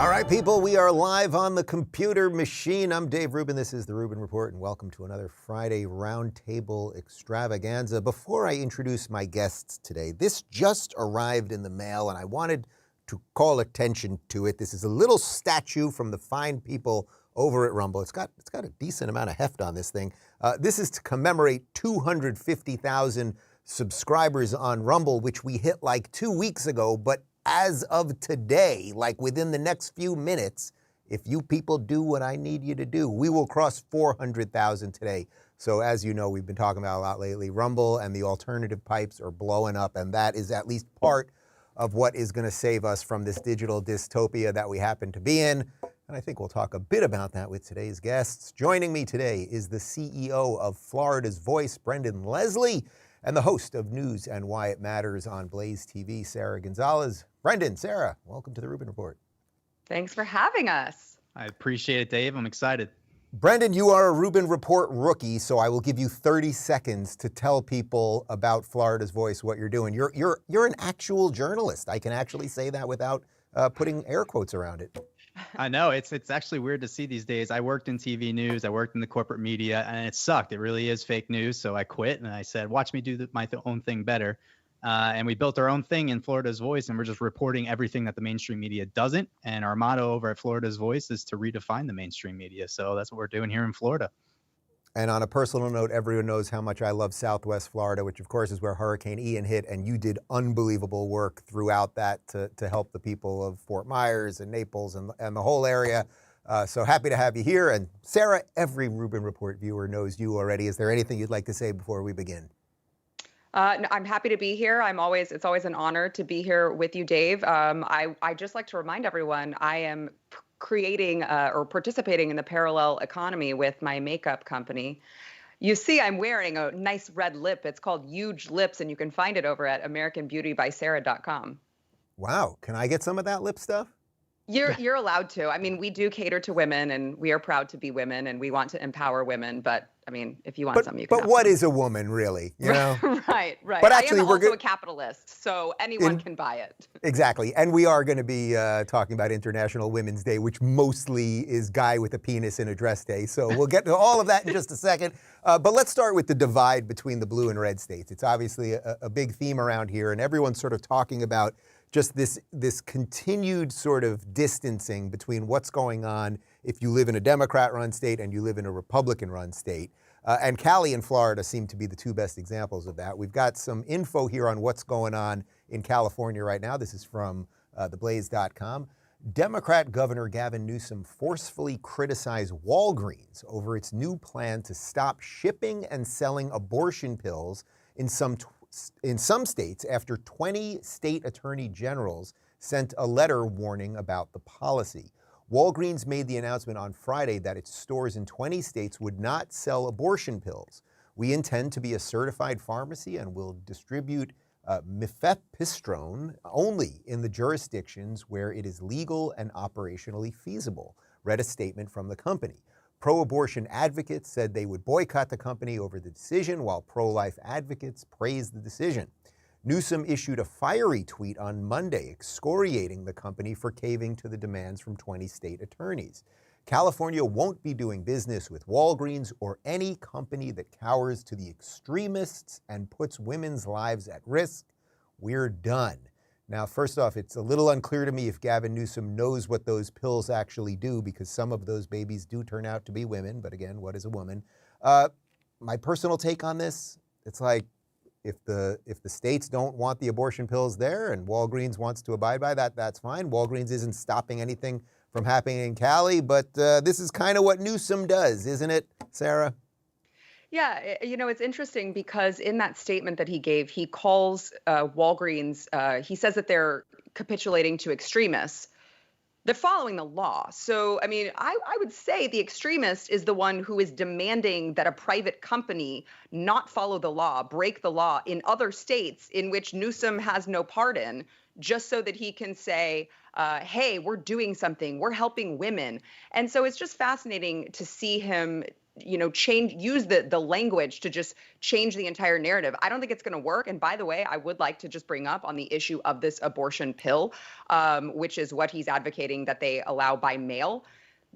All right, people, we are live on the computer machine. I'm Dave Rubin. This is the Rubin Report, and welcome to another Friday Roundtable extravaganza. Before I introduce my guests today, this just arrived in the mail, and I wanted to call attention to it. This is a little statue from the fine people over at Rumble. It's got a decent amount of heft on this thing. This is to commemorate 250,000 subscribers on Rumble, which we hit like 2 weeks ago, but as of today, like within the next few minutes, if you people do what I need you to do, we will cross 400,000 today. So as you know, we've been talking about a lot lately, Rumble and the alternative pipes are blowing up, and that is at least part of what is going to save us from this digital dystopia that we happen to be in. And I think we'll talk a bit about that with today's guests. Joining me today is the CEO of Florida's Voice, Brendon Leslie, and the host of News and Why It Matters on Blaze TV, Sara Gonzales. Brendon, Sara, welcome to the Rubin Report. Thanks for having us. I appreciate it, Dave. I'm excited. Brendon, you are a Rubin Report rookie, so I will give you 30 seconds to tell people about Florida's Voice, what you're doing. You're an actual journalist. I can actually say that without putting air quotes around it. I know it's actually weird to see these days. I worked in TV news, I worked in the corporate media, and it sucked. It really is fake news. So I quit and I said, watch me do my own thing better. And we built our own thing in Florida's Voice, and we're just reporting everything that the mainstream media doesn't. And our motto over at Florida's Voice is to redefine the mainstream media. So that's what we're doing here in Florida. And on a personal note, everyone knows how much I love Southwest Florida, which of course is where Hurricane Ian hit, and you did unbelievable work throughout that to help the people of Fort Myers and Naples and the whole area. So happy to have you here. And Sara, every Rubin Report viewer knows you already. Is there anything you'd like to say before we begin? No, I'm happy to be here. It's always an honor to be here with you, Dave. I just like to remind everyone I am creating or participating in the parallel economy with my makeup company. You see, I'm wearing a nice red lip. It's called Huge Lips, and you can find it over at AmericanBeautyBySara.com. Wow. Can I get some of that lip stuff? You're allowed to. I mean, we do cater to women, and we are proud to be women, and we want to empower women. But I mean, if you want some, you can. But what is a woman, really? You know? Right. But actually, I am also a capitalist, so anyone can buy it. Exactly. And we are going to be talking about International Women's Day, which mostly is guy with a penis in a dress day. So we'll get to all of that in just a second. But let's start with the divide between the blue and red states. It's obviously a big theme around here, and everyone's sort of talking about just this continued sort of distancing between what's going on if you live in a Democrat-run state and you live in a Republican-run state. And Cali and Florida seem to be the two best examples of that. We've got some info here on what's going on in California right now. This is from theblaze.com. Democrat Governor Gavin Newsom forcefully criticized Walgreens over its new plan to stop shipping and selling abortion pills in some states after 20 state attorney generals sent a letter warning about the policy. Walgreens made the announcement on Friday that its stores in 20 states would not sell abortion pills. We intend to be a certified pharmacy and will distribute mifepristone only in the jurisdictions where it is legal and operationally feasible, read a statement from the company. Pro-abortion advocates said they would boycott the company over the decision, while pro-life advocates praised the decision. Newsom issued a fiery tweet on Monday excoriating the company for caving to the demands from 20 state attorneys. California won't be doing business with Walgreens or any company that cowers to the extremists and puts women's lives at risk. We're done. Now, first off, it's a little unclear to me if Gavin Newsom knows what those pills actually do, because some of those babies do turn out to be women. But again, what is a woman? My personal take on this, it's like if the states don't want the abortion pills there and Walgreens wants to abide by that, that's fine. Walgreens isn't stopping anything from happening in Cali, but this is kind of what Newsom does, isn't it, Sara? Yeah, it's interesting because in that statement that he gave, he calls Walgreens, he says that they're capitulating to extremists. They're following the law. So, I mean, I would say the extremist is the one who is demanding that a private company not follow the law, break the law in other states in which Newsom has no part in, just so that he can say, hey, we're doing something, we're helping women. And so it's just fascinating to see him use the language to just change the entire narrative. I don't think it's going to work. And by the way, I would like to just bring up on the issue of this abortion pill, which is what he's advocating that they allow by mail.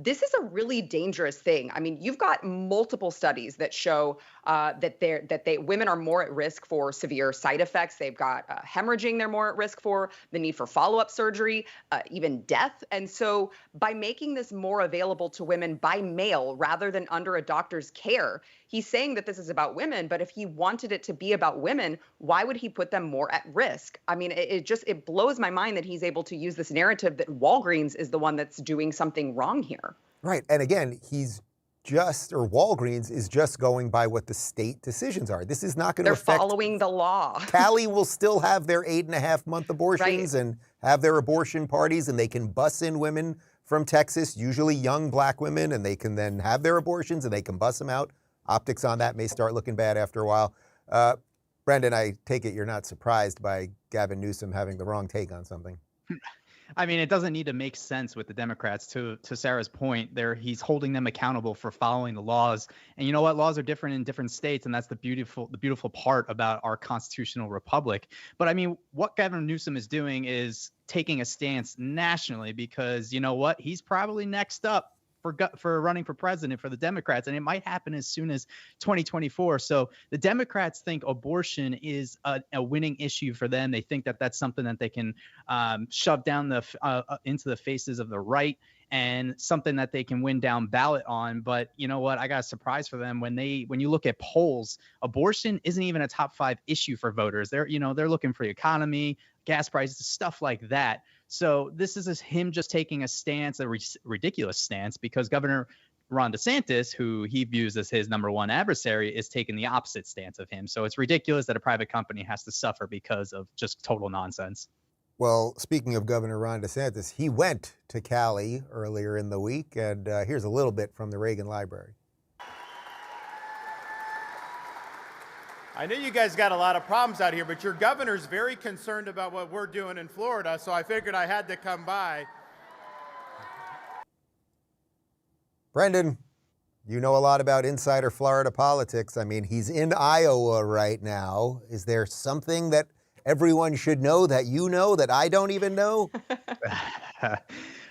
This is a really dangerous thing. I mean, you've got multiple studies that show that women are more at risk for severe side effects. They've got hemorrhaging they're more at risk for, the need for follow-up surgery, even death. And so by making this more available to women by mail rather than under a doctor's care, he's saying that this is about women. But if he wanted it to be about women, why would he put them more at risk? I mean, it blows my mind that he's able to use this narrative that Walgreens is the one that's doing something wrong here. Right. And again, Walgreens is just going by what the state decisions are. This is not going to affect. They're following the law. Cali will still have their 8.5-month abortions Right. and have their abortion parties, and they can bus in women from Texas, usually young black women, and they can then have their abortions and they can bus them out. Optics on that may start looking bad after a while. Brendon, I take it you're not surprised by Gavin Newsom having the wrong take on something. I mean, it doesn't need to make sense with the Democrats. To Sarah's point, he's holding them accountable for following the laws. And you know what? Laws are different in different states, and that's the beautiful part about our constitutional republic. But I mean, what Gavin Newsom is doing is taking a stance nationally, because you know what? He's probably next up for running for president for the Democrats, and it might happen as soon as 2024. So the Democrats think abortion is a winning issue for them. They think that that's something that they can shove down into the faces of the right, and something that they can win down ballot on. But you know what? I got a surprise for them. When you look at polls, abortion isn't even a top 5 issue for voters. They're looking for the economy, gas prices, stuff like that. So this is him just taking a stance, a ridiculous stance, because Governor Ron DeSantis, who he views as his number one adversary, is taking the opposite stance of him. So it's ridiculous that a private company has to suffer because of just total nonsense. Well, speaking of Governor Ron DeSantis, he went to Cali earlier in the week, and here's a little bit from the Reagan Library. I know you guys got a lot of problems out here, but your governor's very concerned about what we're doing in Florida, so I figured I had to come by. Brendon, you know a lot about insider Florida politics. I mean, he's in Iowa right now. Is there something that everyone should know that you know that I don't even know?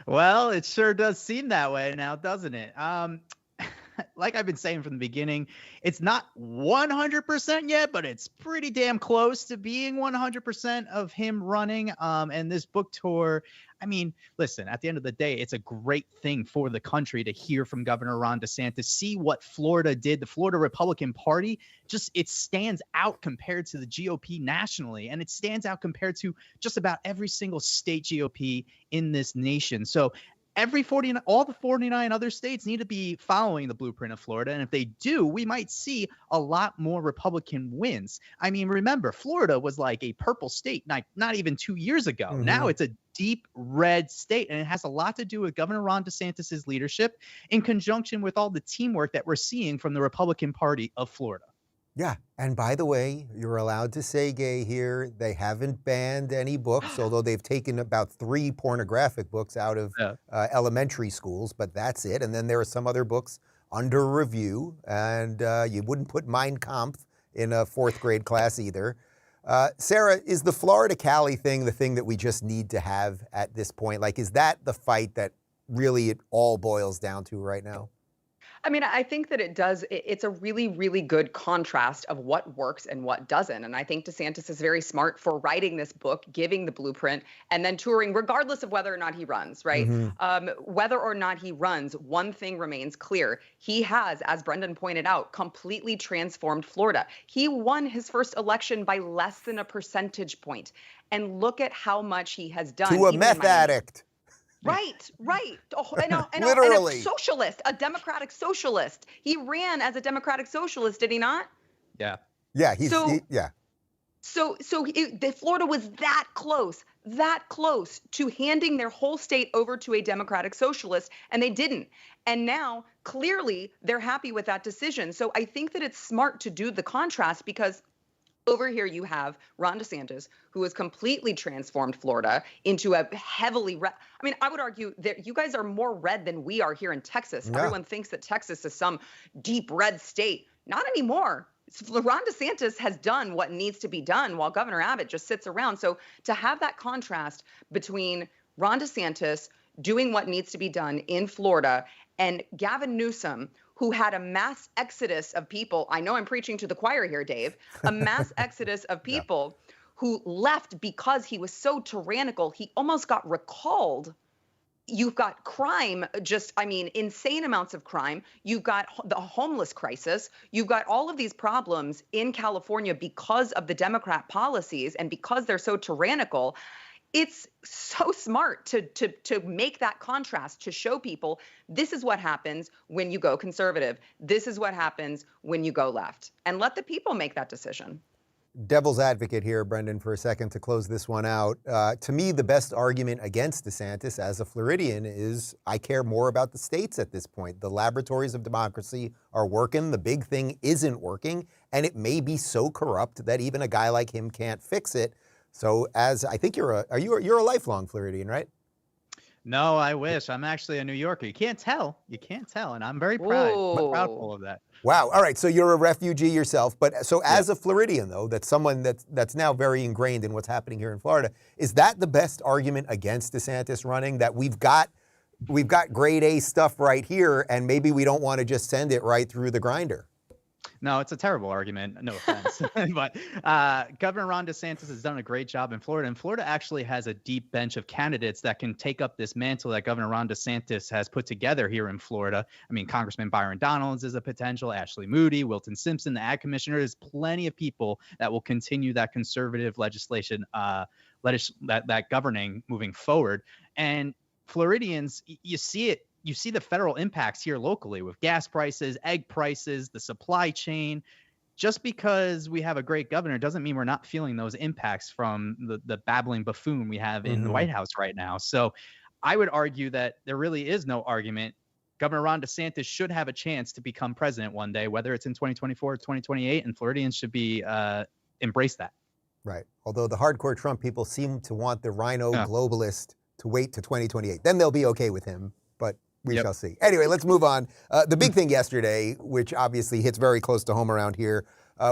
Well, it sure does seem that way now, doesn't it? Like I've been saying from the beginning, it's not 100% yet, but it's pretty damn close to being 100% of him running. And this book tour, I mean, listen, at the end of the day, it's a great thing for the country to hear from Governor Ron DeSantis, see what Florida did. The Florida Republican Party, it stands out compared to the GOP nationally, and it stands out compared to just about every single state GOP in this nation. So all the 49 other states need to be following the blueprint of Florida. And if they do, we might see a lot more Republican wins. I mean, remember, Florida was like a purple state not even 2 years ago. Mm-hmm. Now it's a deep red state, and it has a lot to do with Governor Ron DeSantis' leadership in conjunction with all the teamwork that we're seeing from the Republican Party of Florida. Yeah. And by the way, you're allowed to say gay here. They haven't banned any books, although they've taken about 3 pornographic books out of elementary schools, but that's it. And then there are some other books under review, and you wouldn't put Mein Kampf in a 4th grade class either. Sara, is the Florida Cali thing the thing that we just need to have at this point? Like, is that the fight that really it all boils down to right now? I mean, I think that it does. It's a really, really good contrast of what works and what doesn't. And I think DeSantis is very smart for writing this book, giving the blueprint, and then touring, regardless of whether or not he runs, right? Mm-hmm. Whether or not he runs, one thing remains clear. He has, as Brendon pointed out, completely transformed Florida. He won his first election by less than a percentage point. And look at how much he has done. To a meth addict. Right. Oh, and Literally. a socialist, a democratic socialist. He ran as a democratic socialist, did he not? Yeah. Yeah. So Florida was that close to handing their whole state over to a democratic socialist, and they didn't. And now, clearly, they're happy with that decision. So I think that it's smart to do the contrast, because Over here, you have Ron DeSantis, who has completely transformed Florida into a heavily red. I mean, I would argue that you guys are more red than we are here in Texas. Yeah. Everyone thinks that Texas is some deep red state. Not anymore. Ron DeSantis has done what needs to be done while Governor Abbott just sits around. So to have that contrast between Ron DeSantis doing what needs to be done in Florida and Gavin Newsom, who had a mass exodus of people. I know I'm preaching to the choir here, Dave. A mass exodus of people who left because he was so tyrannical, he almost got recalled. You've got crime, insane amounts of crime. You've got the homeless crisis. You've got all of these problems in California because of the Democrat policies and because they're so tyrannical. It's so smart to make that contrast, to show people this is what happens when you go conservative. This is what happens when you go left. And let the people make that decision. Devil's advocate here, Brendon, for a second to close this one out. To me, the best argument against DeSantis as a Floridian is I care more about the states at this point. The laboratories of democracy are working. The big thing isn't working. And it may be so corrupt that even a guy like him can't fix it. So as I think you're a lifelong Floridian, right? No, I wish. I'm actually a New Yorker. You can't tell, and I'm very proudful of that. Wow. All right. So you're a refugee yourself, but so as a Floridian, though, that's someone that's now very ingrained in what's happening here in Florida. Is that the best argument against DeSantis running? That we've got grade A stuff right here, and maybe we don't want to just send it right through the grinder? No, it's a terrible argument. No offense. But Governor Ron DeSantis has done a great job in Florida. And Florida actually has a deep bench of candidates that can take up this mantle that Governor Ron DeSantis has put together here in Florida. I mean, Congressman Byron Donalds is a potential, Ashley Moody, Wilton Simpson, the ag commissioner. There's plenty of people that will continue that conservative legislation, that governing moving forward. And Floridians, you see it. You see the federal impacts here locally with gas prices, egg prices, the supply chain. Just because we have a great governor doesn't mean we're not feeling those impacts from the babbling buffoon we have in the White House right now. So I would argue that there really is no argument. Governor Ron DeSantis should have a chance to become president one day, whether it's in 2024 or 2028, and Floridians should be embrace that. Right. Although the hardcore Trump people seem to want the rhino globalist to wait to 2028. Then they'll be okay with him. But we shall see. Anyway, let's move on. The big thing yesterday, which obviously hits very close to home around here,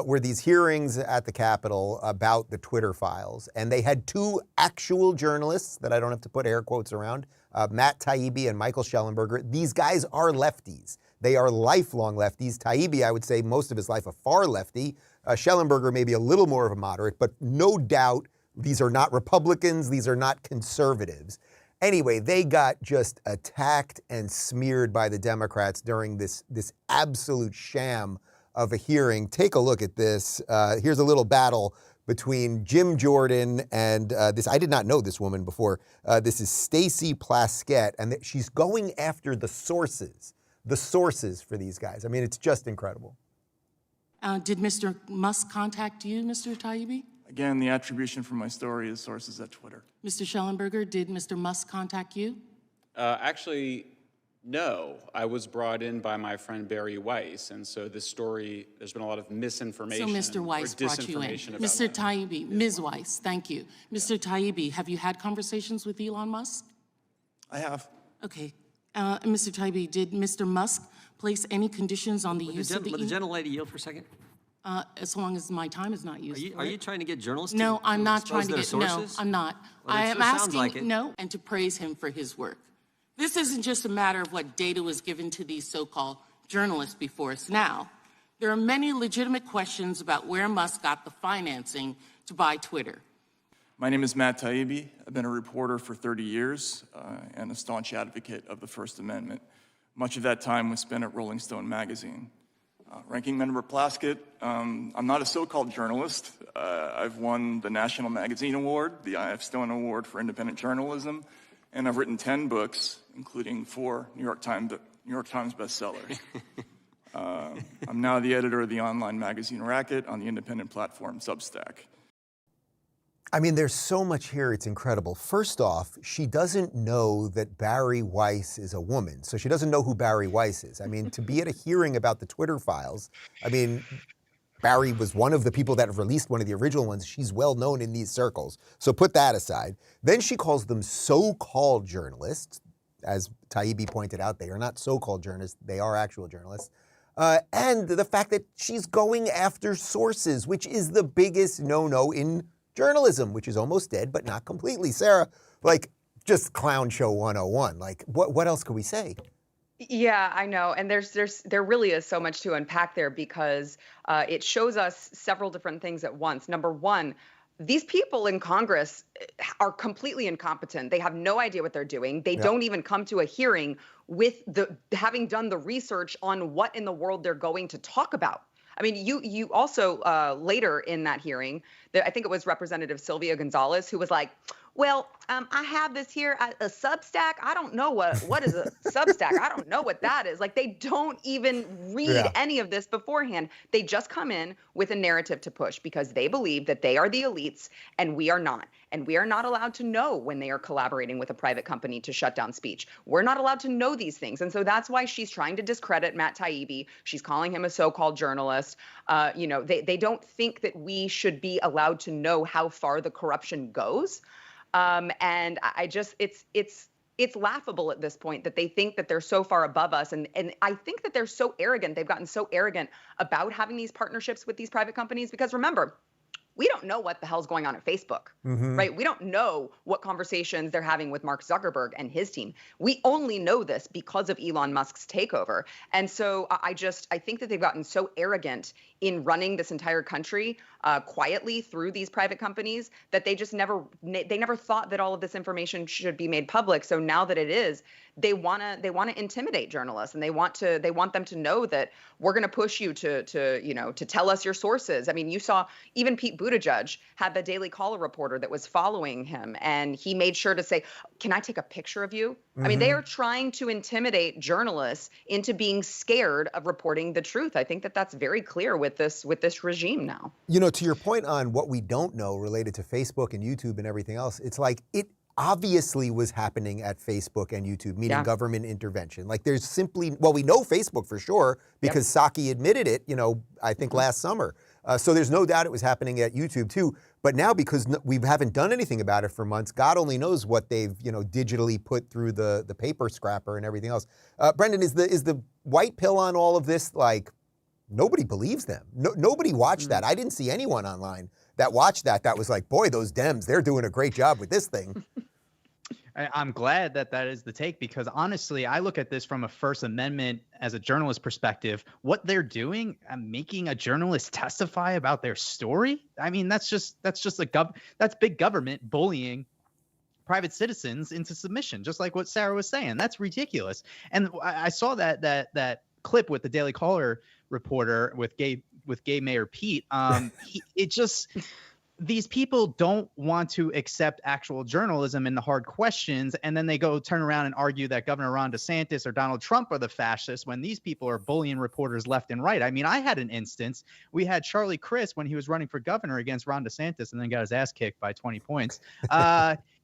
were these hearings at the Capitol about the Twitter files. And they had two actual journalists that I don't have to put air quotes around, Matt Taibbi and Michael Schellenberger. These guys are lefties. They are lifelong lefties. Taibbi, I would say most of his life, a far lefty. Schellenberger, maybe a little more of a moderate, but no doubt these are not Republicans. These are not conservatives. Anyway, they got just attacked and smeared by the Democrats during this absolute sham of a hearing. Take a look at this. Here's a little battle between Jim Jordan and this. I did not know this woman before. This is Stacey Plaskett, and she's going after the sources for these guys. I mean, it's just incredible. Did Mr. Musk contact you, Mr. Taibbi? Again, the attribution for my story is sources at Twitter. Mr. Schellenberger, did Mr. Musk contact you? Actually, no. I was brought in by my friend Barry Weiss, and so this story, there's been a lot of misinformation. So Mr. Weiss brought you in. Mr. Taibbi, Ms. Weiss, thank you. Mr. Taibbi, have you had conversations with Elon Musk? I have. Okay. Mr. Taibbi, did Mr. Musk place any conditions on the use of the Would the gentlelady yield for a second? As long as my time is not used. Are you trying to get journalists No, to I'm not trying to expose get, their no, sources? I'm not. Well, I it am sure sounds asking, like it. no, and to praise him for his work. This isn't just a matter of what data was given to these so-called journalists before us now. There are many legitimate questions about where Musk got the financing to buy Twitter. My name is Matt Taibbi. I've been a reporter for 30 years and a staunch advocate of the First Amendment. Much of that time was spent at Rolling Stone magazine. Ranking Member Plaskett, I'm not a so-called journalist. I've won the National Magazine Award, the I.F. Stone Award for Independent Journalism, and I've written 10 books, including 4 New York Times bestsellers. I'm now the editor of the online magazine Racket on the independent platform Substack. I mean, there's so much here, it's incredible. First off, she doesn't know that Barry Weiss is a woman, so she doesn't know who Barry Weiss is. I mean, to be at a hearing about the Twitter files, I mean, Barry was one of the people that have released one of the original ones. She's well known in these circles. So put that aside. Then she calls them so-called journalists. As Taibbi pointed out, they are not so-called journalists. They are actual journalists. And the fact that she's going after sources, which is the biggest no-no in journalism, which is almost dead, but not completely. Sarah, like, just clown show 101. Like, what else could we say? Yeah, I know. And there really is so much to unpack there because it shows us several different things at once. Number one, these people in Congress are completely incompetent. They have no idea what they're doing. They don't even come to a hearing with having done the research on what in the world they're going to talk about. I mean, you also later in that hearing, I think it was Representative Sara Gonzales who was like, well, I have this here, a Substack. I don't know what is a Substack. I don't know what that is. Like, they don't even read any of this beforehand. They just come in with a narrative to push because they believe that they are the elites and we are not. And we are not allowed to know when they are collaborating with a private company to shut down speech. We're not allowed to know these things. And so that's why she's trying to discredit Matt Taibbi. She's calling him a so-called journalist. They don't think that we should be allowed to know how far the corruption goes. And I just, it's laughable at this point that they think that they're so far above us. And I think that they're so arrogant. They've gotten so arrogant about having these partnerships with these private companies because remember, we don't know what the hell's going on at Facebook, right? We don't know what conversations they're having with Mark Zuckerberg and his team. We only know this because of Elon Musk's takeover. And so I think that they've gotten so arrogant in running this entire country quietly through these private companies that they never thought that all of this information should be made public. So now that it is, they want to intimidate journalists and they want them to know that we're going to push you to tell us your sources. I mean, you saw even Pete Buttigieg had the Daily Caller reporter that was following him and he made sure to say, can I take a picture of you? I mean, they are trying to intimidate journalists into being scared of reporting the truth. I think that that's very clear with this regime now. You know, to your point on what we don't know related to Facebook and YouTube and everything else, it's like it obviously was happening at Facebook and YouTube, meaning government intervention. Like there's simply, well, we know Facebook for sure because Psaki admitted it, I think last summer. So there's no doubt it was happening at YouTube too. But now because we haven't done anything about it for months, God only knows what they've, digitally put through the paper scrapper and everything else. Brendon, is the white pill on all of this? Like, nobody believes them. Nobody watched that. I didn't see anyone online that watched that was like, boy, those Dems, they're doing a great job with this thing. I'm glad that is the take because honestly, I look at this from a First Amendment as a journalist perspective. What they're doing, making a journalist testify about their story. I mean, that's big government bullying private citizens into submission, just like what Sarah was saying. That's ridiculous. And I saw that clip with the Daily Caller reporter with gay Mayor Pete. These people don't want to accept actual journalism and the hard questions, and then they go turn around and argue that Governor Ron DeSantis or Donald Trump are the fascists when these people are bullying reporters left and right. I mean, I had an instance. We had Charlie Crist when he was running for governor against Ron DeSantis and then got his ass kicked by 20 points.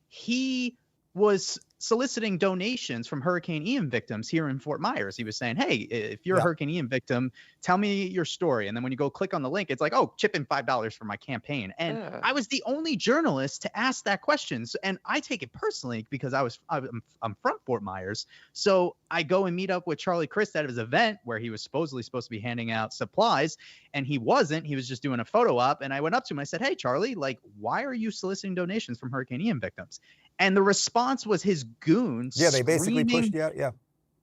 He was soliciting donations from Hurricane Ian victims here in Fort Myers. He was saying, hey, if you're a Hurricane Ian victim, tell me your story. And then when you go click on the link, it's like, oh, chip in $5 for my campaign. And I was the only journalist to ask that question. And I take it personally because I'm from Fort Myers. So I go and meet up with Charlie Crist at his event where he was supposed to be handing out supplies. And he wasn't. He was just doing a photo op. And I went up to him. I said, hey, Charlie, like, why are you soliciting donations from Hurricane Ian victims? And the response was his goons. Yeah, they basically pushed you out. Yeah.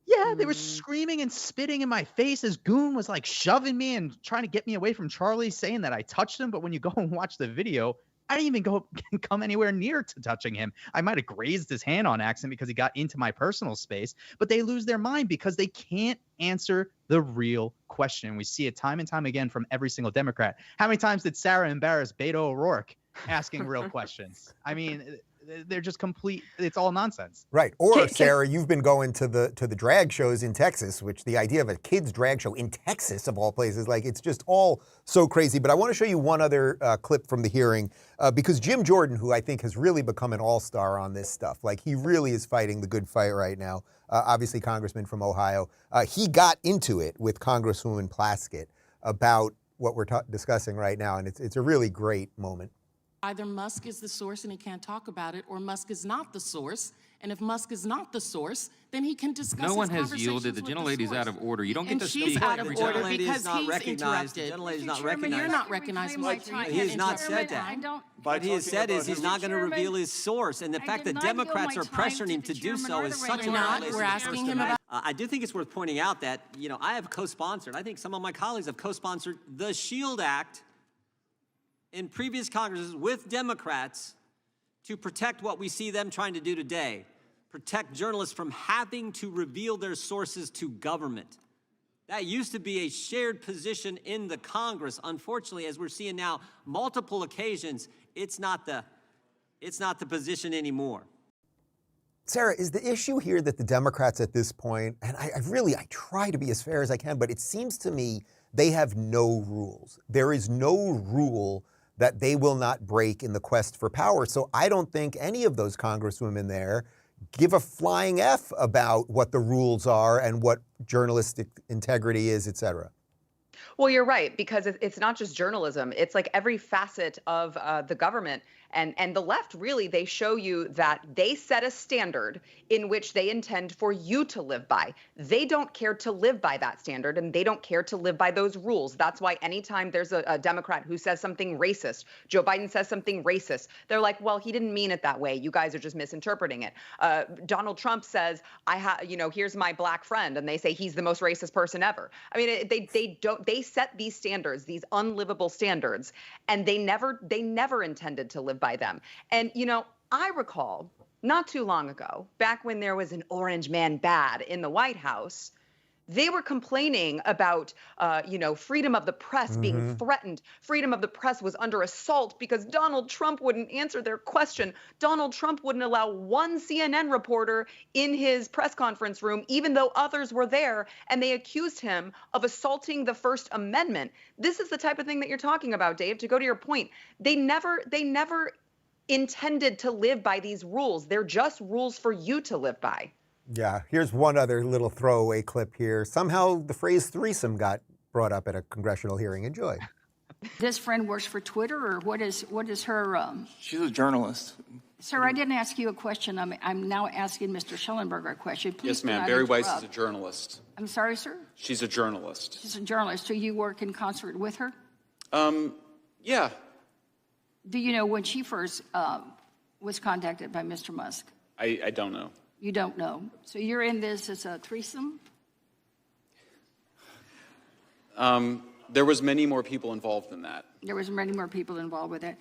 Yeah, they were screaming and spitting in my face. His goon was like shoving me and trying to get me away from Charlie, saying that I touched him. But when you go and watch the video, I didn't even come anywhere near to touching him. I might have grazed his hand on accident because he got into my personal space. But they lose their mind because they can't answer the real question. We see it time and time again from every single Democrat. How many times did Sarah embarrass Beto O'Rourke asking real questions? I mean, they're just complete. It's all nonsense. Right. Or Sarah, you've been going to the drag shows in Texas, which the idea of a kids drag show in Texas of all places, like it's just all so crazy. But I want to show you one other clip from the hearing because Jim Jordan, who I think has really become an all-star on this stuff, like he really is fighting the good fight right now. Obviously, Congressman from Ohio. He got into it with Congresswoman Plaskett about what we're discussing right now, and it's a really great moment. Either Musk is the source and he can't talk about it, or Musk is not the source. And if Musk is not the source, then he can discuss No one his has yielded. The gentlelady's out of order. You don't get and to she's speak out of every order time. because not he's recognized. The interrupted. gentlelady's not Chairman, recognized. you're not recognizable. He has not said that. What he has said is he's not going to reveal his source, and the fact that Democrats are pressuring him to do so is such a violation. We're asking him about. I do think it's worth pointing out that, I have co-sponsored, I think some of my colleagues have co-sponsored the SHIELD Act in previous Congresses with Democrats to protect what we see them trying to do today, protect journalists from having to reveal their sources to government. That used to be a shared position in the Congress. Unfortunately, as we're seeing now, multiple occasions, it's not the position anymore. Sara, is the issue here that the Democrats at this point, and I try to be as fair as I can, but it seems to me they have no rules. There is no rule that they will not break in the quest for power. So I don't think any of those congresswomen there give a flying F about what the rules are and what journalistic integrity is, et cetera. Well, you're right, because it's not just journalism. It's like every facet of the government. And the left, really, they show you that they set a standard in which they intend for you to live by. They don't care to live by that standard, and they don't care to live by those rules. That's why anytime there's a Democrat who says something racist, Joe Biden says something racist, they're like, well, he didn't mean it that way. You guys are just misinterpreting it. Donald Trump says, here's my black friend, and they say he's the most racist person ever. I mean, they set these standards, these unlivable standards, and they never intended to live by them. And, I recall not too long ago, back when there was an orange man bad in the White House, they were complaining about, freedom of the press being threatened. Freedom of the press was under assault because Donald Trump wouldn't answer their question. Donald Trump wouldn't allow one CNN reporter in his press conference room, even though others were there, and they accused him of assaulting the First Amendment. This is the type of thing that you're talking about, Dave. To go to your point, they never intended to live by these rules. They're just rules for you to live by. Yeah, here's one other little throwaway clip here. Somehow the phrase threesome got brought up at a congressional hearing. Enjoy. This friend works for Twitter, or what is her? She's a journalist. Sir, I didn't ask you a question. I'm now asking Mr. Schellenberger a question. Please Yes, ma'am. Barry Weiss is a journalist. I'm sorry, sir? She's a journalist. She's a journalist. So you work in concert with her? Yeah. Do you know when she first was contacted by Mr. Musk? I don't know. You don't know. So you're in this as a threesome? There was many more people involved than that. There was many more people involved with it.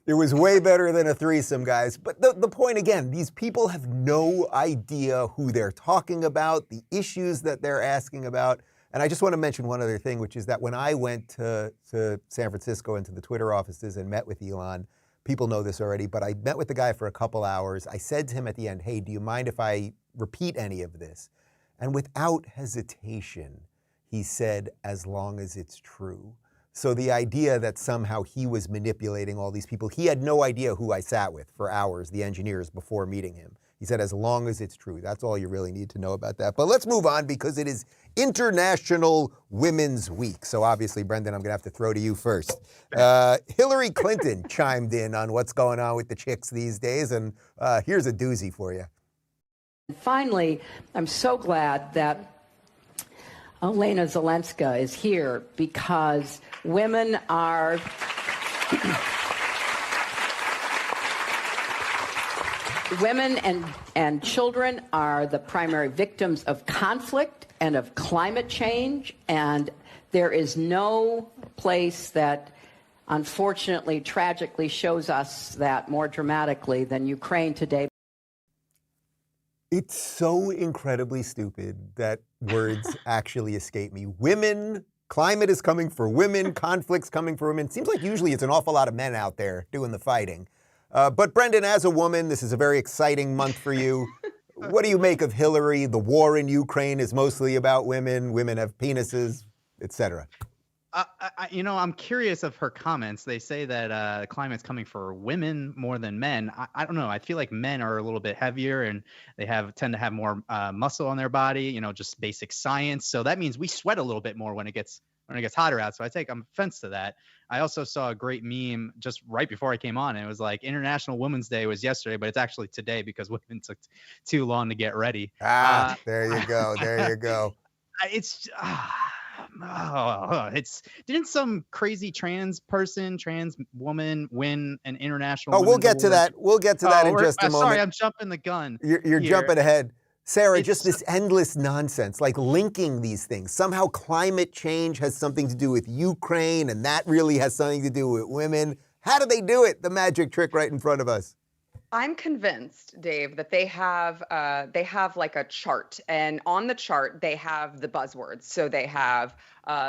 It was way better than a threesome, guys. But the point, again, these people have no idea who they're talking about, the issues that they're asking about. And I just want to mention one other thing, which is that when I went to San Francisco into the Twitter offices and met with Elon, people know this already, but I met with the guy for a couple hours. I said to him at the end, hey, do you mind if I repeat any of this? And without hesitation, he said, as long as it's true. So the idea that somehow he was manipulating all these people, he had no idea who I sat with for hours, the engineers, before meeting him. He said, as long as it's true. That's all you really need to know about that. But let's move on because it is International Women's Week. So obviously, Brendon, I'm going to have to throw to you first. Hillary Clinton chimed in on what's going on with the chicks these days. And here's a doozy for you. Finally, I'm so glad that Elena Zelenska is here because women are... Women and children are the primary victims of conflict and of climate change, and there is no place that unfortunately, tragically shows us that more dramatically than Ukraine today. It's so incredibly stupid that words actually escape me. Women, climate is coming for women, conflict's coming for women. It seems like usually it's an awful lot of men out there doing the fighting. But Brendon, as a woman, this is a very exciting month for you. What do you make of Hillary? The war in Ukraine is mostly about women. Women have penises, etc. I'm curious of her comments. They say that the climate's coming for women more than men. I don't know. I feel like men are a little bit heavier and they tend to have more muscle on their body, just basic science. So that means we sweat a little bit more when it gets when it gets hotter out. So I take offense to that. I also saw a great meme just right before I came on, and it was like International Women's Day was yesterday, but it's actually today because women took too long to get ready. There you go. There you go. It's didn't some crazy trans woman win an international? Oh, we'll get to that. We'll get to that in just a moment. Sorry, I'm jumping the gun. You're jumping ahead. Sarah, just this endless nonsense, like linking these things. Somehow climate change has something to do with Ukraine, and that really has something to do with women. How do they do it? The magic trick right in front of us. I'm convinced, Dave, that they have like a chart, and on the chart they have the buzzwords. So they have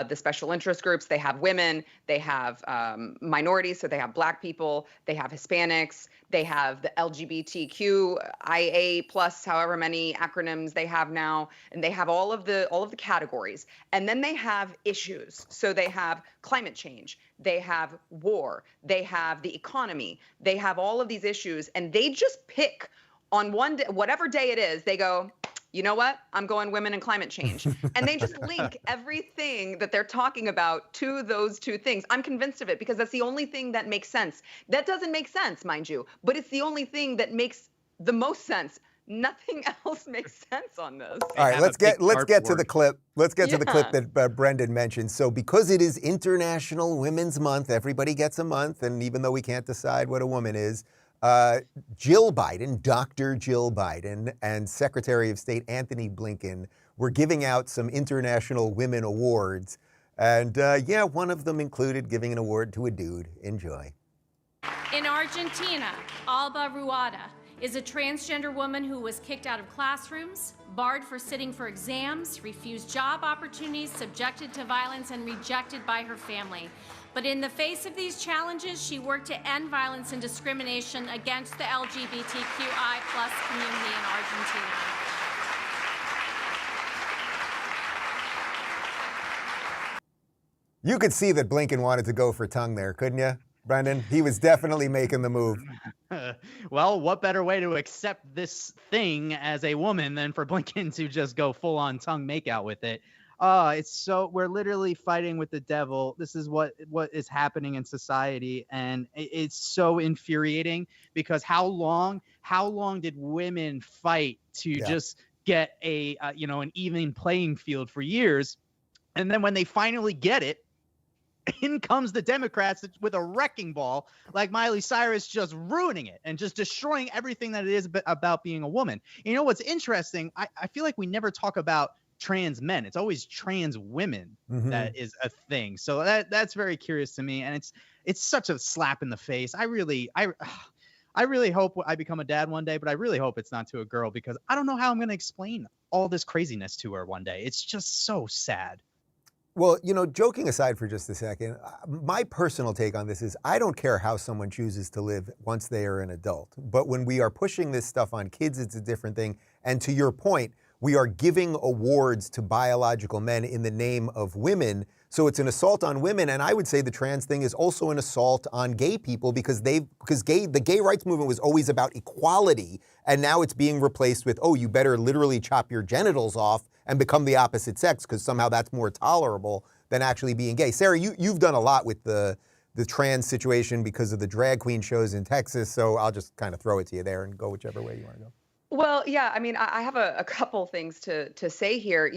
the special interest groups, they have women, they have minorities, so they have Black people, they have Hispanics, they have the LGBTQIA plus, however many acronyms they have now, and they have all of the categories. And then they have issues. So they have climate change, they have war, they have the economy, they have all of these issues, and they just pick on one day, whatever day it is, they go, you know what? I'm going women and climate change. And they just link everything that they're talking about to those two things. I'm convinced of it because that's the only thing that makes sense. That doesn't make sense, mind you, but it's the only thing that makes the most sense. Nothing else makes sense on this. All right, let's get to the clip. Let's get to the clip that Brendon mentioned. So because it is International Women's Month, everybody gets a month, and even though we can't decide what a woman is, Jill Biden, Dr. Jill Biden, and Secretary of State Antony Blinken were giving out some International Women Awards. And one of them included giving an award to a dude. Enjoy. In Argentina, Alba Ruada is a transgender woman who was kicked out of classrooms, barred for sitting for exams, refused job opportunities, subjected to violence, and rejected by her family. But in the face of these challenges, she worked to end violence and discrimination against the LGBTQI+ community in Argentina. You could see that Blinken wanted to go for tongue there, couldn't you, Brendon? He was definitely making the move. Well, what better way to accept this thing as a woman than for Blinken to just go full-on tongue makeout with it? We're literally fighting with the devil. This is what is happening in society, and it's so infuriating because how long did women fight to just get an even playing field for years? And then when they finally get it, in comes the Democrats with a wrecking ball like Miley Cyrus, just ruining it and just destroying everything that it is about being a woman. You know what's interesting? I feel like we never talk about trans men. It's always trans women that is a thing. So that's very curious to me, and it's such a slap in the face. I really hope I become a dad one day, but I really hope it's not to a girl because I don't know how I'm going to explain all this craziness to her one day. It's just so sad. Well, joking aside for just a second, my personal take on this is I don't care how someone chooses to live once they are an adult. But when we are pushing this stuff on kids, it's a different thing. And to your point, we are giving awards to biological men in the name of women. So it's an assault on women. And I would say the trans thing is also an assault on gay people because the gay rights movement was always about equality. And now it's being replaced with, oh, you better literally chop your genitals off and become the opposite sex because somehow that's more tolerable than actually being gay. Sarah, you've done a lot with the trans situation because of the drag queen shows in Texas. So I'll just kind of throw it to you there and go whichever way you want to go. Well, yeah, I mean, I have a couple things to say here.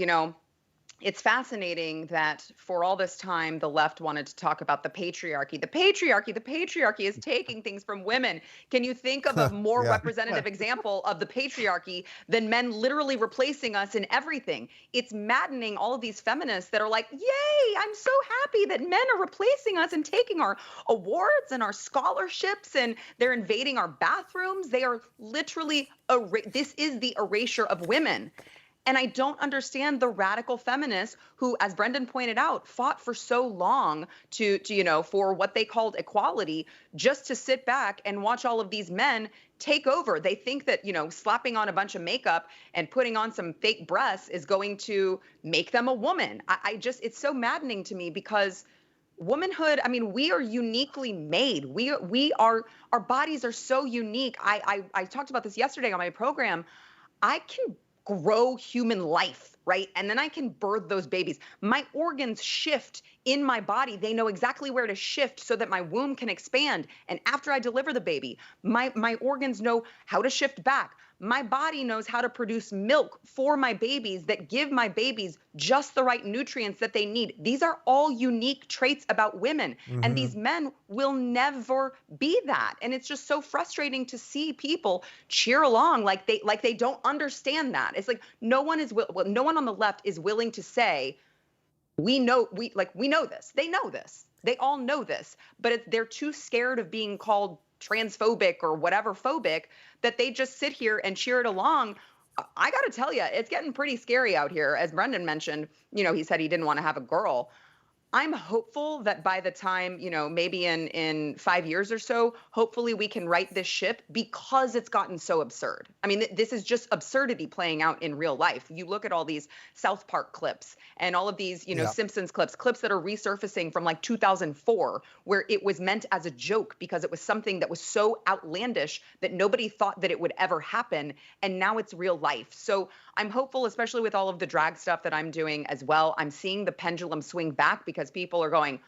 It's fascinating that for all this time, the left wanted to talk about the patriarchy. The patriarchy is taking things from women. Can you think of a more representative example of the patriarchy than men literally replacing us in everything? It's maddening, all of these feminists that are like, yay, I'm so happy that men are replacing us and taking our awards and our scholarships, and they're invading our bathrooms. They are literally, this is the erasure of women. And I don't understand the radical feminists who, as Brendon pointed out, fought for so long to for what they called equality, just to sit back and watch all of these men take over. They think that, slapping on a bunch of makeup and putting on some fake breasts is going to make them a woman. It's so maddening to me because womanhood, I mean, we are uniquely made. Our bodies are so unique. I talked about this yesterday on my program. I can grow human life right? And then I can birth those babies. My organs shift in my body. They know exactly where to shift so that my womb can expand. And after I deliver the baby, my organs know how to shift back. My body knows how to produce milk for my babies that give my babies just the right nutrients that they need. These are all unique traits about women. And these men will never be that. And it's just so frustrating to see people cheer along like they don't understand that. It's like no one on the left is willing to say, we know this. They know this. They all know this. But they're too scared of being called transphobic or whatever phobic that they just sit here and cheer it along. I got to tell you, it's getting pretty scary out here. As Brendon mentioned, he said he didn't want to have a girl. I'm hopeful that by the time, maybe in 5 years or so, hopefully we can right this ship because it's gotten so absurd. I mean, this is just absurdity playing out in real life. You look at all these South Park clips and all of these, Simpsons clips that are resurfacing from like 2004, where it was meant as a joke because it was something that was so outlandish that nobody thought that it would ever happen. And now it's real life. So I'm hopeful, especially with all of the drag stuff that I'm doing as well. I'm seeing the pendulum swing back because people are going,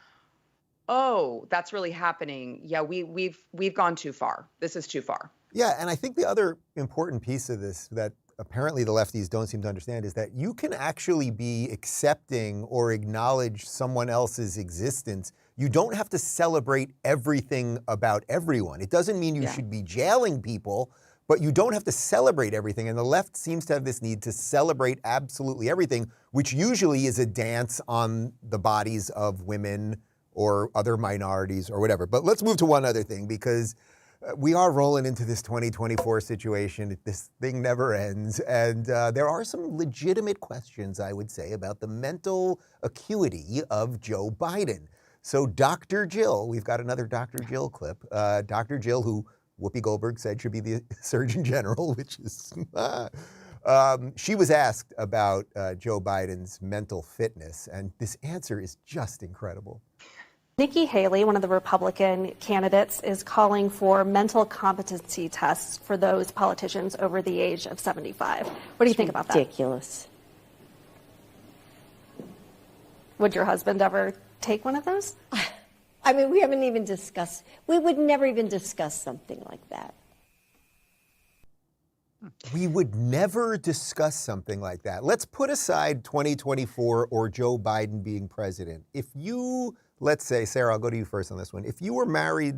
oh, that's really happening. Yeah, we've gone too far. This is too far. Yeah, and I think the other important piece of this that apparently the lefties don't seem to understand is that you can actually be accepting or acknowledge someone else's existence. You don't have to celebrate everything about everyone. It doesn't mean you should be jailing people, but you don't have to celebrate everything. And the left seems to have this need to celebrate absolutely everything, which usually is a dance on the bodies of women or other minorities or whatever. But let's move to one other thing, because we are rolling into this 2024 situation. This thing never ends. And there are some legitimate questions, I would say, about the mental acuity of Joe Biden. So Dr. Jill, we've got another Dr. Jill clip. Dr. Jill, who Whoopi Goldberg said should be the Surgeon General, which is, she was asked about Joe Biden's mental fitness, and this answer is just incredible. Nikki Haley, one of the Republican candidates, is calling for mental competency tests for those politicians over the age of 75. What do you think about that? Ridiculous. Would your husband ever take one of those? I mean, we haven't even discussed, we would never even discuss something like that. We would never discuss something like that. Let's put aside 2024 or Joe Biden being president. If you, let's say, Sarah, I'll go to you first on this one. If you were married,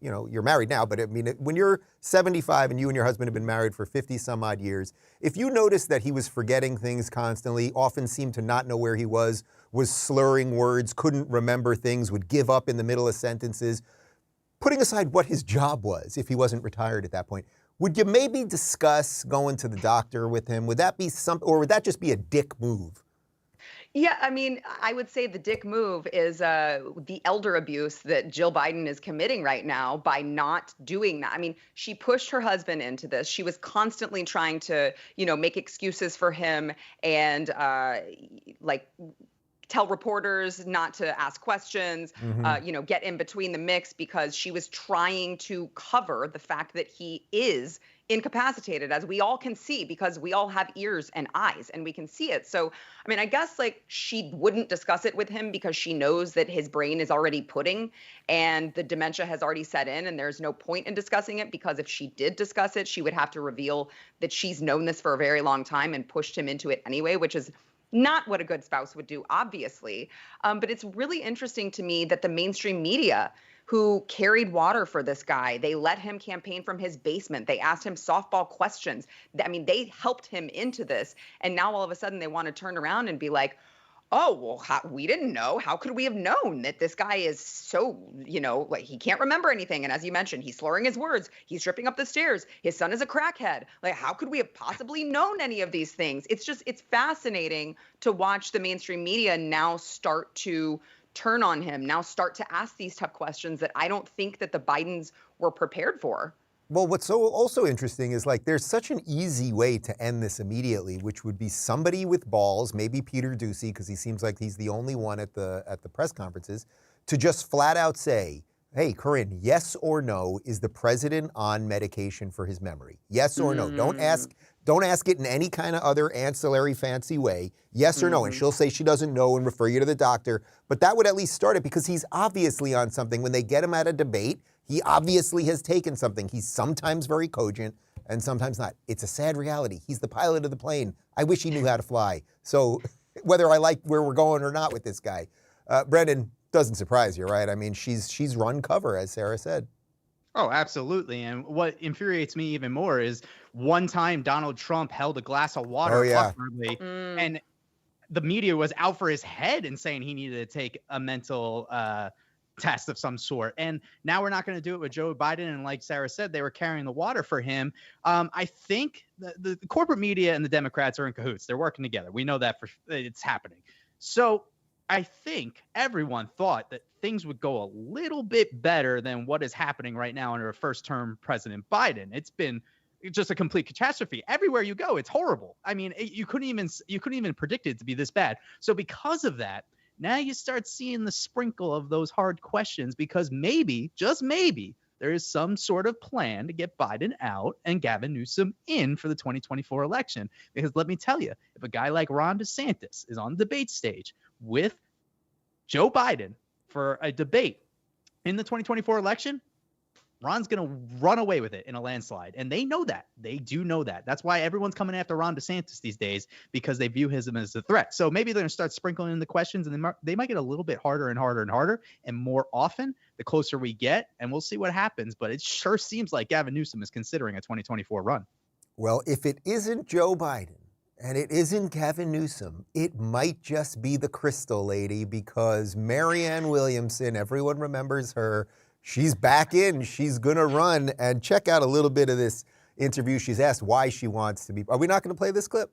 you're married now, but I mean, when you're 75 and you and your husband have been married for 50 some odd years, if you noticed that he was forgetting things constantly, often seemed to not know where he was slurring words, couldn't remember things, would give up in the middle of sentences, putting aside what his job was if he wasn't retired at that point, would you maybe discuss going to the doctor with him? Would that be or would that just be a dick move? Yeah, I mean, I would say the dick move is the elder abuse that Jill Biden is committing right now by not doing that. I mean, she pushed her husband into this. She was constantly trying to, make excuses for him and tell reporters not to ask questions, get in between the mix because she was trying to cover the fact that he is incapacitated, as we all can see, because we all have ears and eyes and we can see it. So, I mean, I guess she wouldn't discuss it with him because she knows that his brain is already pudding and the dementia has already set in and there's no point in discussing it, because if she did discuss it, she would have to reveal that she's known this for a very long time and pushed him into it anyway, which is not what a good spouse would do, obviously. But it's really interesting to me that the mainstream media, who carried water for this guy, they let him campaign from his basement. They asked him softball questions. I mean, they helped him into this. And now all of a sudden they want to turn around and be like, oh, well, we didn't know. How could we have known that this guy is so, he can't remember anything. And as you mentioned, he's slurring his words. He's tripping up the stairs. His son is a crackhead. How could we have possibly known any of these things? It's fascinating to watch the mainstream media now start to turn on him, now start to ask these tough questions that I don't think that the Bidens were prepared for. Well, what's also interesting is there's such an easy way to end this immediately, which would be somebody with balls, maybe Peter Doocy, because he seems like he's the only one at the press conferences, to just flat out say, Hey, Corinne, yes or no, is the president on medication for his memory? Yes or no? Don't ask it in any kind of other ancillary fancy way. Yes or no? And she'll say she doesn't know and refer you to the doctor. But that would at least start it, because he's obviously on something. When they get him at a debate, he obviously has taken something. He's sometimes very cogent and sometimes not. It's a sad reality. He's the pilot of the plane. I wish he knew how to fly. So whether I like where we're going or not with this guy, Brendon, doesn't surprise you, right? I mean, she's run cover, as Sara said. Oh, absolutely. And what infuriates me even more is one time Donald Trump held a glass of water awkwardly, and the media was out for his head and saying he needed to take a mental test of some sort. And now we're not going to do it with Joe Biden. And like Sara said, they were carrying the water for him. I think the corporate media and the Democrats are in cahoots. They're working together. We know that it's happening. So I think everyone thought that things would go a little bit better than what is happening right now under a first-term President Biden. It's been just a complete catastrophe. Everywhere you go, it's horrible. I mean, you couldn't even predict it to be this bad. So because of that, now you start seeing the sprinkle of those hard questions, because maybe, just maybe, there is some sort of plan to get Biden out and Gavin Newsom in for the 2024 election. Because let me tell you, if a guy like Ron DeSantis is on the debate stage with Joe Biden for a debate in the 2024 election, Ron's going to run away with it in a landslide. And they know that. They do know that. That's why everyone's coming after Ron DeSantis these days, because they view him as a threat. So maybe they're going to start sprinkling in the questions, and they might get a little bit harder and harder and harder and more often the closer we get, and we'll see what happens. But it sure seems like Gavin Newsom is considering a 2024 run. Well, if it isn't Joe Biden and it isn't Gavin Newsom, it might just be the Crystal Lady, because Marianne Williamson, everyone remembers her. She's back in. She's going to run. And check out a little bit of this interview. She's asked why she wants to be. Are we not going to play this clip?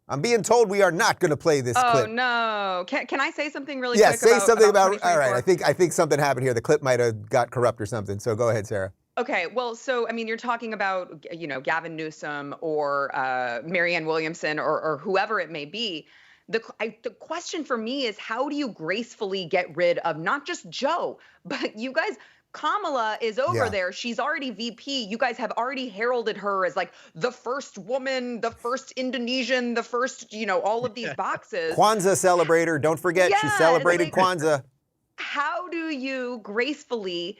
I'm being told we are not going to play this clip. Oh, no. Can I say something really yeah, quick? Yeah, say something about all right, I I think something happened here. The clip might have got corrupt or something. So go ahead, Sara. Okay, well, so, I mean, you're talking about, Gavin Newsom or Marianne Williamson or whoever it may be. The question for me is, how do you gracefully get rid of not just Joe, but you guys, Kamala is over there. She's already VP. You guys have already heralded her as like the first woman, the first Indonesian, the first, all of these boxes. Kwanzaa celebrator. Don't forget, she celebrated Kwanzaa. How do you gracefully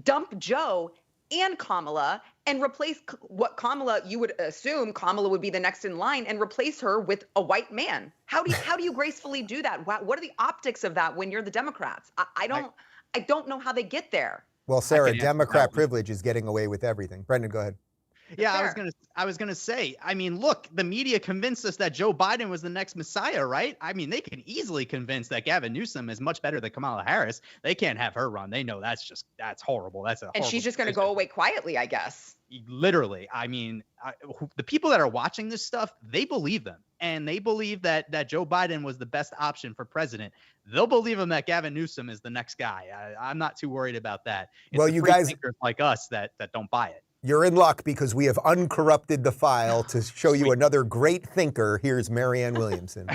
dump Joe and Kamala and replace what Kamala, you would assume Kamala would be the next in line, and replace her with a white man? How do you gracefully do that? What are the optics of that when you're the Democrats? I don't know how they get there. Well, Sara, Democrat privilege is getting away with everything. Brendon, go ahead. Yeah, I was gonna say, I mean, look, the media convinced us that Joe Biden was the next Messiah, right? I mean, they can easily convince that Gavin Newsom is much better than Kamala Harris. They can't have her run. They know that's horrible. And she's just gonna go away quietly, I guess. Literally. I mean, the people that are watching this stuff, they believe them. And they believe that Joe Biden was the best option for president. They'll believe him that Gavin Newsom is the next guy. I'm not too worried about that. It's well, the you free guys thinkers like us that don't buy it. You're in luck, because we have uncorrupted the file to show you another great thinker. Here's Marianne Williamson.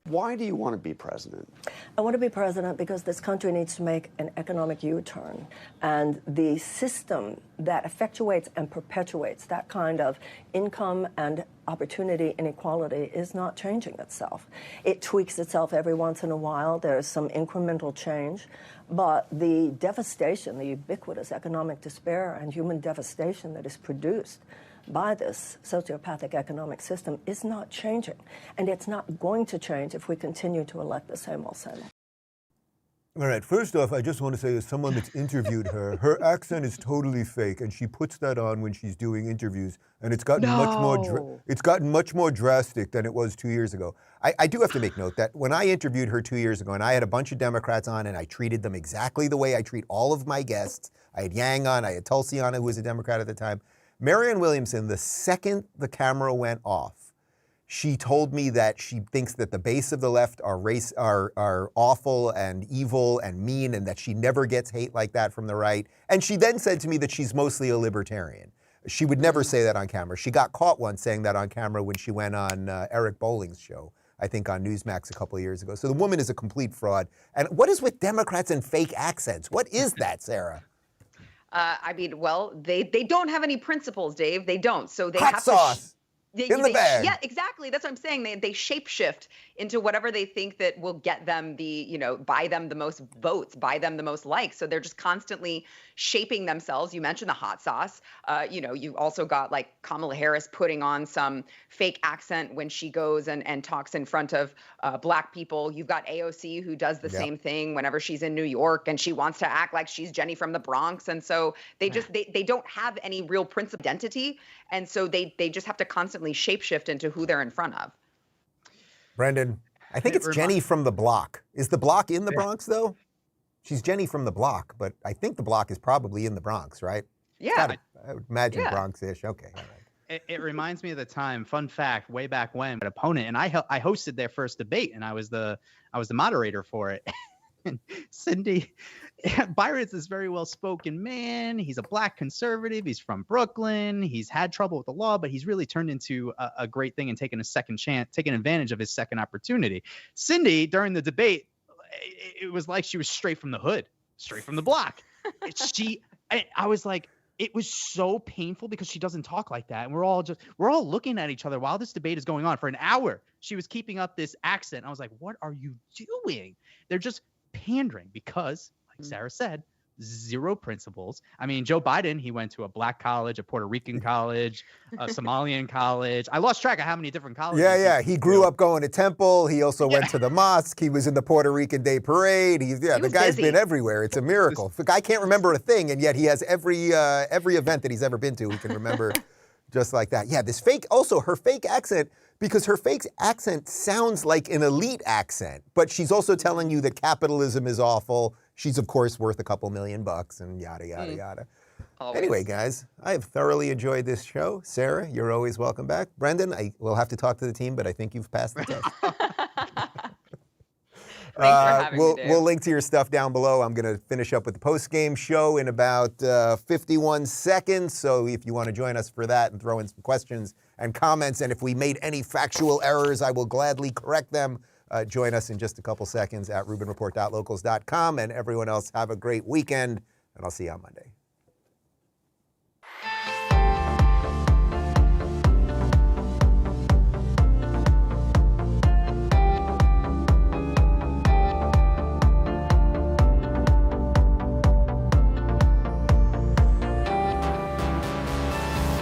Why do you want to be president? I want to be president because this country needs to make an economic U-turn. And the system that effectuates and perpetuates that kind of income and opportunity inequality is not changing itself. It tweaks itself every once in a while. There's some incremental change. But the devastation, the ubiquitous economic despair and human devastation that is produced by this sociopathic economic system is not changing. And it's not going to change if we continue to elect the same old, same old. All right, first off, I just want to say, as someone that's interviewed her, her accent is totally fake, and she puts that on when she's doing interviews, and it's gotten much more drastic than it was 2 years ago. I do have to make note that when I interviewed her 2 years ago, and I had a bunch of Democrats on, and I treated them exactly the way I treat all of my guests. I had Yang on, I had Tulsi on, who was a Democrat at the time. Marianne Williamson, the second the camera went off, she told me that she thinks that the base of the left are awful and evil and mean, and that she never gets hate like that from the right. And she then said to me that she's mostly a libertarian. She would never say that on camera. She got caught once saying that on camera when she went on Eric Bolling's show. I think, on Newsmax a couple of years ago. So the woman is a complete fraud. And what is with Democrats and fake accents? What is that, Sarah? I mean, well, they don't have any principles, Dave. They don't. So they Hot have sauce. in the bag. Yeah, exactly. That's what I'm saying. They shapeshift into whatever they think that will get them buy them the most votes, buy them the most likes. So they're just constantly shaping themselves. You mentioned the hot sauce. You've also got like Kamala Harris putting on some fake accent when she goes and talks in front of Black people. You've got AOC who does the same thing whenever she's in New York and she wants to act like she's Jenny from the Bronx. And so they just they don't have any real principle identity. And so they just have to constantly shapeshift into who they're in front of. Brendon, I think it's Jenny from the Block. Is the Block in the Bronx, though? She's Jenny from the Block, but I think the Block is probably in the Bronx, right? Yeah. I would imagine Bronx-ish. Okay, all right. It reminds me of the time, fun fact, way back when, an opponent, and I hosted their first debate, and I was the moderator for it. And Cindy, Byron's this very well-spoken man. He's a Black conservative. He's from Brooklyn. He's had trouble with the law, but he's really turned into a great thing and taken a second chance, taking advantage of his second opportunity. Cindy, during the debate, it was like she was straight from the hood, straight from the block. I was like, it was so painful because she doesn't talk like that. And we're all looking at each other while this debate is going on for an hour. She was keeping up this accent. I was like, what are you doing? They're just pandering because, like Sarah said, zero principles. I mean, Joe Biden, he went to a Black college, a Puerto Rican college, a Somalian college. I lost track of how many different colleges. Yeah. He grew up going to Temple. He also went to the mosque. He was in the Puerto Rican Day Parade. The guy's been everywhere. It's a miracle. The guy can't remember a thing, and yet he has every event that he's ever been to. He can remember just like that. Yeah, this fake, also her fake accent, because her fake accent sounds like an elite accent, but she's also telling you that capitalism is awful. She's, of course, worth a couple $1 million and yada, yada, yada. Always. Anyway, guys, I have thoroughly enjoyed this show. Sarah, you're always welcome back. Brendon, I will have to talk to the team, but I think you've passed the test. Thanks for having me, Dave. We'll link to your stuff down below. I'm going to finish up with the post-game show in about 51 seconds. So if you want to join us for that and throw in some questions and comments, and if we made any factual errors, I will gladly correct them. Join us in just a couple seconds at RubinReport.locals.com. And everyone else, have a great weekend, and I'll see you on Monday.